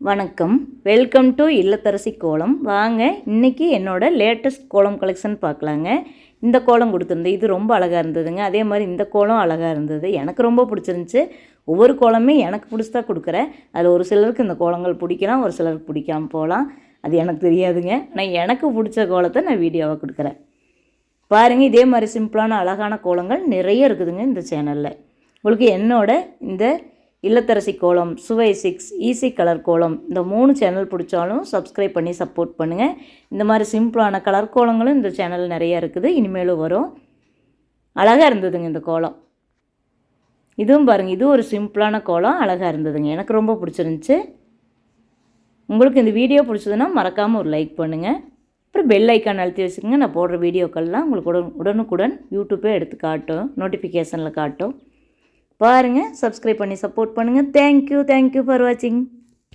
வணக்கம், welcome to இல்லத்தரசி கோலம். வாங்க இன்றைக்கி என்னோட லேட்டஸ்ட் கோலம் கலெக்ஷன் பார்க்கலாங்க. இந்த கோலம் கொடுத்துருந்தேன், இது ரொம்ப அழகாக இருந்ததுங்க. அதே மாதிரி இந்த கோலம் அழகாக இருந்தது, எனக்கு ரொம்ப பிடிச்சிருந்துச்சி. ஒவ்வொரு கோலமே எனக்கு பிடிச்சதா கொடுக்குறேன். அதில் ஒரு சிலருக்கு இந்த கோலங்கள் பிடிக்கலாம், ஒரு சிலருக்கு பிடிக்காமல் போகலாம், அது எனக்கு தெரியாதுங்க. நான் எனக்கு பிடிச்ச கோலத்தை நான் வீடியோவாக கொடுக்குறேன் பாருங்கள். இதே மாதிரி சிம்பிளான அழகான கோலங்கள் நிறைய இருக்குதுங்க இந்த சேனலில். உங்களுக்கு என்னோட இந்த இல்லத்தரசி கோலம், சுவை 6, ஈஸி கலர் கோலம், இந்த 3 சேனல் பிடிச்சாலும் சப்ஸ்கிரைப் பண்ணி சப்போர்ட் பண்ணுங்கள். இந்த மாதிரி சிம்பிளான கலர் கோலங்களும் இந்த சேனல் நிறையா இருக்குது, இனிமேலும் வரும். அழகாக இருந்ததுங்க இந்த கோலம். இதுவும் பாருங்கள், இது ஒரு சிம்பிளான கோலம், அழகாக இருந்ததுங்க, எனக்கு ரொம்ப பிடிச்சிருந்துச்சி. உங்களுக்கு இந்த வீடியோ பிடிச்சதுன்னா மறக்காமல் ஒரு லைக் பண்ணுங்கள். அப்புறம் பெல் ஐக்கான் அழுத்தி வச்சுக்கோங்க. நான் போடுற வீடியோக்கள்லாம் உங்களுக்கு உடனுக்குடன் யூடியூப்பே எடுத்து காட்டும், நோட்டிஃபிகேஷனில் காட்டும். பாருங்கள், சப்ஸ்கிரைப் பண்ணி சப்போர்ட் பண்ணுங்கள். தேங்க்யூ ஃபார் வாட்சிங்.